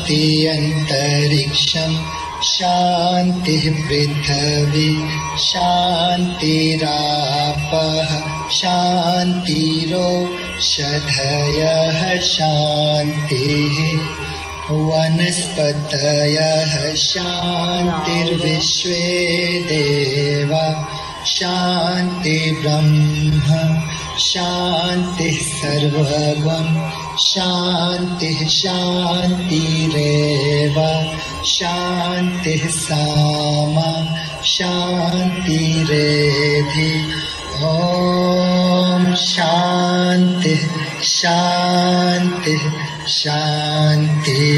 शान्ति अन्तरिक्षं शान्तिः पृथिवी शान्तिरापः शान्तिरोषधयः शान्तिः वनस्पतयः शान्तिर्विश्वे देवा शान्ति ब्रह्म शान्तिः सर्वगं शान्तिः शान्तिरेव शान्तिः सामा शान्तिरेधि ॐ शान्तिः शान्तिः शान्तिः